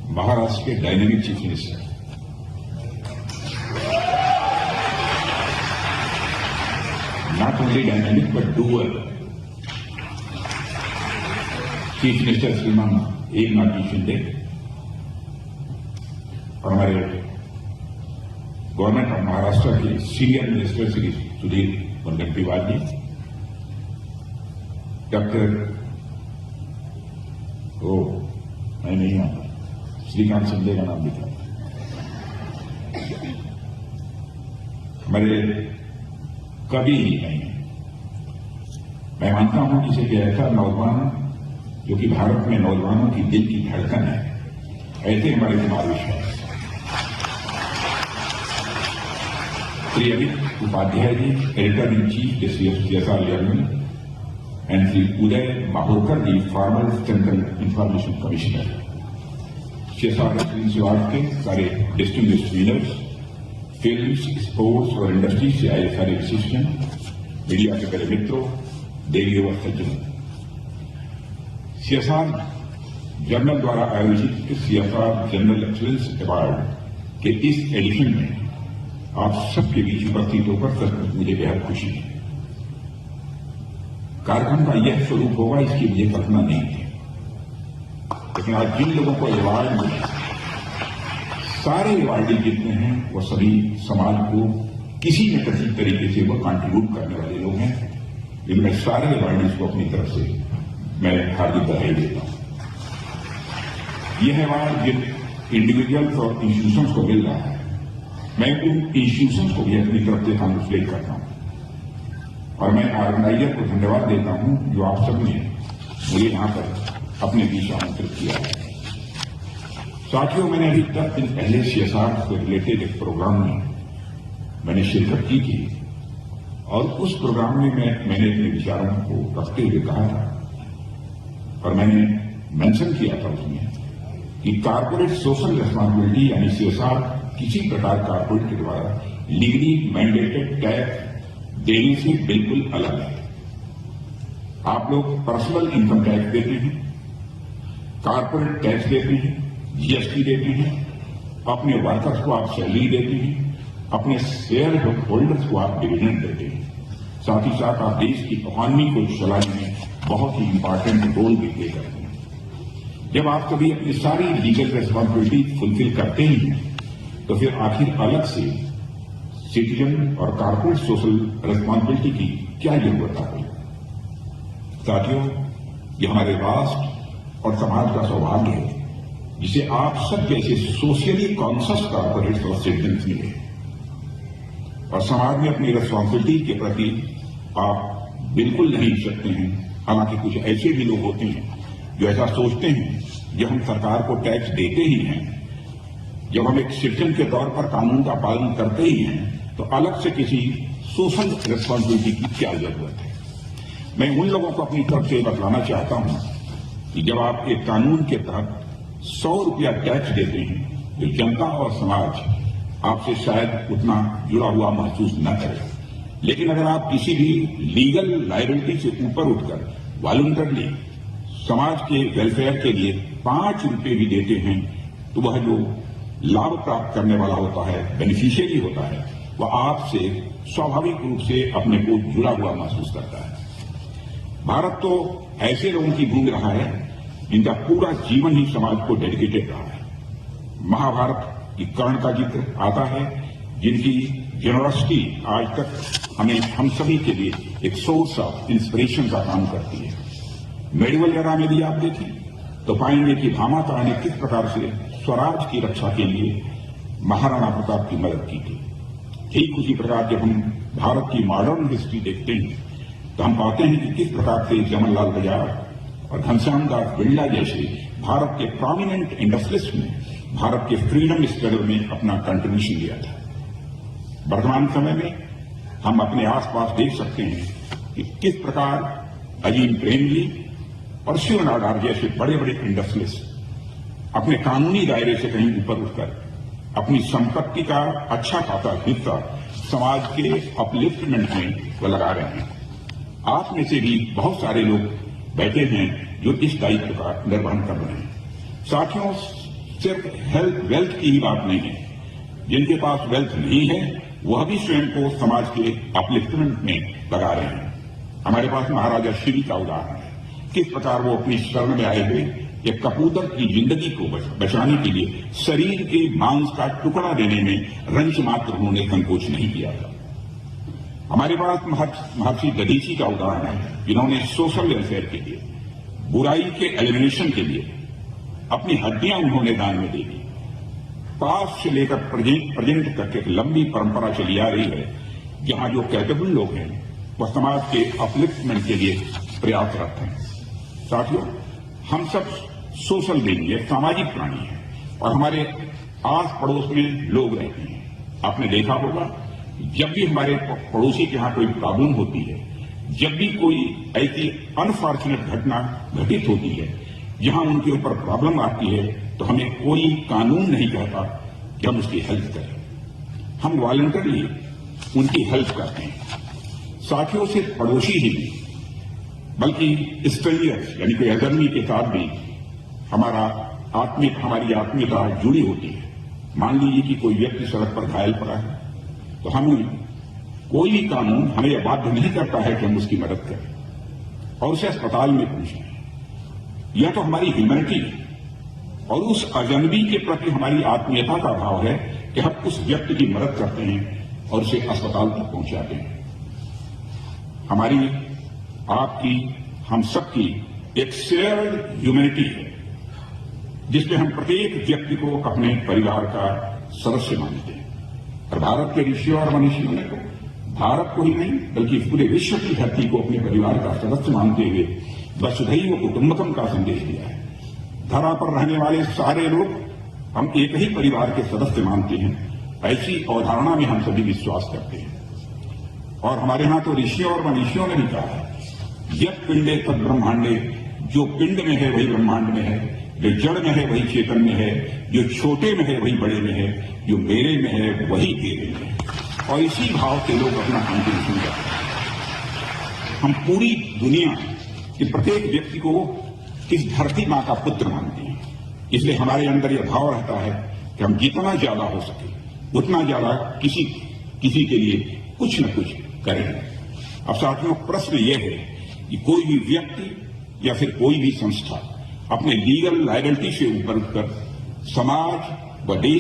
महाराष्ट्र के dynamic chief minister, not only dynamic but doer chief minister श्रीमान एकनाथ शिंदे और हमारे गवर्नमेंट ऑफ महाराष्ट्र के सीनियर मिनिस्टर श्री सुधीर मुनगंटीवार जी, डॉक्टर मैं नहीं आता, श्रीकांत शिंदे का नाम लिखा, हमारे कभी ही नहीं है। मैं मानता हूं कि इसे ऐसा नौजवान जो कि भारत में नौजवानों की दिल की धड़कन है, ऐसे हमारे Kumar Vishwas, Shri Amit Upadhyay ji, editor in chief CSR journal, and Shri Uday Mahorkar ji, former central information commissioner, CSR award के सारे डिस्टिंग्विश्ड विनर्स, फिल्म्स, स्पोर्ट्स और इंडस्ट्री से आए सारे विशिष्टजन, मीडिया के बड़े मित्रों, देवियों और सज्जनों, CSR जर्नल द्वारा आयोजित CSR जनरल एक्सीलेंस अवार्ड के इस एडिशन में आप सबके बीच उपस्थित होकर सचमुच मुझे बेहद खुशी है। कार्यक्रम का यह स्वरूप होगा इसकी मुझे कल्पना नहीं थी, लेकिन आज जिन लोगों को अवार्ड मिले, सारे अवार्डी जितने हैं वो सभी समाज को किसी न किसी तरीके से वो कंट्रीब्यूट करने वाले लोग हैं। इनमें सारे अवार्डीज को अपनी तरफ से मैं हार्दिक बधाई देता हूं। यह अवार्ड जिन इंडिविजुअल्स और इंस्टीट्यूशंस को मिल रहा है, मैं उन इंस्टीट्यूशंस को भी अपनी तरफ से कॉन्ग्रेचुलेट करता हूं और मैं ऑर्गेनाइजर को धन्यवाद देता हूं जो आप सबने मुझे यहां पर अपने बीच आमंत्रित किया है। साथियों, मैंने अभी 10 दिन पहले CSR से रिलेटेड एक प्रोग्राम में मैंने शिरकत की थी और उस प्रोग्राम में मैंने अपने विचारों को रखते हुए कहा था और मैंने मेंशन किया था उसमें कि कारपोरेट सोशल रिस्पांसिबिलिटी यानी CSR किसी प्रकार कारपोरेट के द्वारा लीगली मैंडेटेड टैक्स देने से बिल्कुल अलग है। आप लोग पर्सनल इनकम टैक्स देते हैं, कारपोरेट टैक्स देते हैं, GST देते हैं, अपने वर्कर्स को आप सैलरी देते हैं, अपने शेयर होल्डर्स को आप डिविडेंड देते हैं, साथ ही साथ आप देश की इकोनॉमी को चलाने में बहुत ही इंपॉर्टेंट रोल भी प्ले करते हैं। जब आप कभी अपनी सारी लीगल रिस्पांसिबिलिटी फुलफिल करते ही हैं तो फिर आखिर अलग से सिटीजन और कारपोरेट सोशल रिस्पांसिबिलिटी की क्या जरूरत आ गई। साथियों, ये हमारे राष्ट्र और समाज का सौभाग्य है जिसे आप सब जैसे सोशली कॉन्शियस कारपोरेट्स और सिटीजन्स मिले और समाज में अपनी रिस्पांसिबिलिटी के प्रति आप बिल्कुल नहीं सकते हैं। हालांकि कुछ ऐसे भी लोग होते हैं जो ऐसा सोचते हैं जब हम सरकार को टैक्स देते ही हैं, जब हम एक सिटीजन के तौर पर कानून का पालन करते ही हैं, तो अलग से किसी सोशल रिस्पांसिबिलिटी की क्या जरूरत है। मैं उन लोगों को अपनी तरफ से बतलाना चाहता हूं कि जब आप एक कानून के तहत 100 रुपया टैक्स देते हैं तो जनता और समाज आपसे शायद उतना जुड़ा हुआ महसूस न करे, लेकिन अगर आप किसी भी लीगल लायबिलिटी से ऊपर उठकर वॉलंटरली समाज के वेलफेयर के लिए 5 रुपये भी देते हैं तो वह जो लाभ प्राप्त करने वाला होता है, बेनिफिशियरी होता है, वह आपसे स्वाभाविक रूप से अपने को जुड़ा हुआ महसूस करता है। भारत तो ऐसे लोगों की भूमि रहा है जिनका पूरा जीवन ही समाज को डेडिकेटेड रहा है। महाभारत की कर्ण का जिक्र आता है, जिनकी जेनरसिटी आज तक हम सभी के लिए एक सोर्स ऑफ इंस्पिरेशन का काम करती है। मेडिवल एरा में भी आप देखें तो पाएंगे कि भामातारा ने किस प्रकार से स्वराज की रक्षा के लिए महाराणा प्रताप की मदद की थी। ठीक उसी प्रकार जब हम भारत की मॉडर्न हिस्ट्री देखते हैं तो हम पाते हैं कि किस प्रकार से जमनलाल बजाज और घनश्याम दास बिरला जैसे भारत के प्रोमिनेंट इंडस्ट्रियलिस्ट ने भारत के फ्रीडम स्ट्रगल में अपना कंट्रीब्यूशन दिया था। वर्तमान समय में हम अपने आसपास देख सकते हैं कि किस प्रकार अजीम प्रेमजी और शिव नाडार जैसे बड़े बड़े इंडस्ट्रियलिस्ट अपने कानूनी दायरे से कहीं ऊपर उठकर अपनी संपत्ति का अच्छा खासा हिस्सा समाज के अपलिफ्टमेंट में वो लगा रहे हैं। आप में से भी बहुत सारे लोग बैठे हैं जो इस दायित्व का निर्वहन कर रहे हैं। साथियों, सिर्फ हेल्थ वेल्थ की ही बात नहीं है। जिनके पास वेल्थ नहीं है वह भी स्वयं को समाज के अपलिफ्टमेंट में लगा रहे हैं। हमारे पास महाराजा शिवी का उदाहरण है, किस प्रकार वो अपनी शरण में आए हुए एक कबूतर की जिंदगी को बचाने के लिए शरीर के मांस का टुकड़ा देने में रंच मात्र उन्होंने संकोच नहीं किया था। हमारे पास महर्षि दधीची का उदाहरण है, जिन्होंने सोशल वेलफेयर के लिए, बुराई के एलिमिनेशन के लिए अपनी हड्डियां उन्होंने दान में दे दी। पास से लेकर प्रेजेंट तक एक लंबी परंपरा चली आ रही है, जहां जो कैपेबल लोग हैं वह समाज के अपलिफ्टमेंट के लिए प्रयासरत हैं। साथियों, हम सब सोशल बीइंग है, सामाजिक प्राणी हैं और हमारे आस पड़ोस में लोग रहते हैं। आपने देखा होगा, जब भी हमारे पड़ोसी के यहां कोई प्रॉब्लम होती है, जब भी कोई ऐसी अनफॉर्चुनेट घटना घटित होती है जहां उनके ऊपर प्रॉब्लम आती है, तो हमें कोई कानून नहीं कहता कि हम उसकी हेल्प करें। हम वॉलंटरली उनकी हेल्प करते हैं। साथियों, सिर्फ पड़ोसी ही नहीं बल्कि स्ट्रेंजर्स यानी कोई अजनबी के साथ भी हमारी आत्मीयता जुड़ी होती है। मान लीजिए कि कोई व्यक्ति सड़क पर घायल पड़ा है, तो हमें कोई भी कानून हमें यह बाध्य नहीं करता है कि हम उसकी मदद करें और उसे अस्पताल में पहुंचाएं। यह तो हमारी ह्यूमैनिटी है और उस अजनबी के प्रति हमारी आत्मीयता का भाव है कि हम उस व्यक्ति की मदद करते हैं और उसे अस्पताल तक पहुंचाते हैं। हमारी, आपकी, हम सबकी एक शेयर्ड ह्यूमैनिटी है, जिसमें हम प्रत्येक व्यक्ति को अपने परिवार का सदस्य मानते हैं। और भारत के ऋषियों और मनीषियों ने तो भारत को ही नहीं बल्कि पूरे विश्व की धरती को अपने परिवार का सदस्य मानते हुए वसुधैव कुटुंबकम का संदेश दिया है। धरा पर रहने वाले सारे लोग हम एक ही परिवार के सदस्य मानते हैं, ऐसी अवधारणा में हम सभी विश्वास करते हैं। और हमारे यहां तो ऋषियों और मनीषियों ने भी कहा है, यत् पिंडे तद ब्रह्मांडे, जो पिंड में है वही ब्रह्मांड में है, जो जड़ में है वही चेतन में है, जो छोटे में है वही बड़े में है, जो मेरे में है वही तेरे में है। और इसी भाव से लोग अपना कंट्रीब्यूशन करते हैं। हम पूरी दुनिया के प्रत्येक व्यक्ति को इस धरती मां का पुत्र मानते हैं। इसलिए हमारे अंदर यह भाव रहता है कि हम जितना ज्यादा हो सके उतना ज्यादा किसी के लिए कुछ न कुछ करें। अब साथियों, प्रश्न यह है कि कोई भी व्यक्ति या फिर कोई भी संस्था अपने लीगल लायबिलिटी से ऊपर उठकर समाज व देश